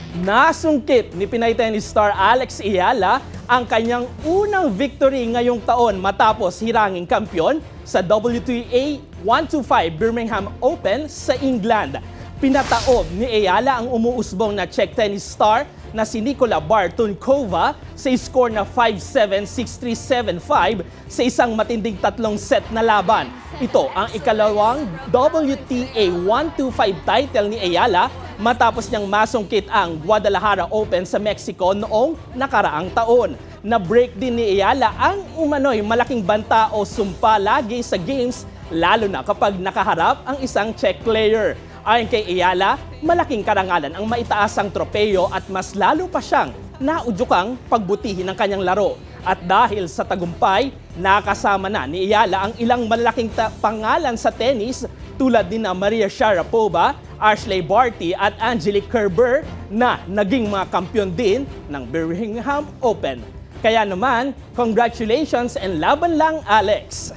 Nasungkit ni Pinay tennis star Alex Ayala ang kanyang unang victory ngayong taon matapos hiranging kampiyon sa WTA 125 Birmingham Open sa England. Pinataob ni Ayala ang umuusbong na Czech tennis star na si Nikola Bartunkova sa score na 5-7, 6-3, 7-5 sa isang matinding tatlong set na laban. Ito ang ikalawang WTA 125 title ni Ayala matapos niyang masungkit ang Guadalajara Open sa Mexico noong nakaraang taon. Na-break din ni Ayala ang umano'y malaking banta o sumpa lagi sa games, lalo na kapag nakaharap ang isang Czech player. Ayon kay Ayala, malaking karangalan ang maitaas ang tropeyo at mas lalo pa siyang naudyukang pagbutihin ng kanyang laro. At dahil sa tagumpay, nakasama na ni Ayala ang ilang malaking pangalan sa tennis tulad ni na Maria Sharapova, Ashley Barty at Angelique Kerber na naging mga kampiyon din ng Birmingham Open. Kaya naman, congratulations and laban lang, Alex!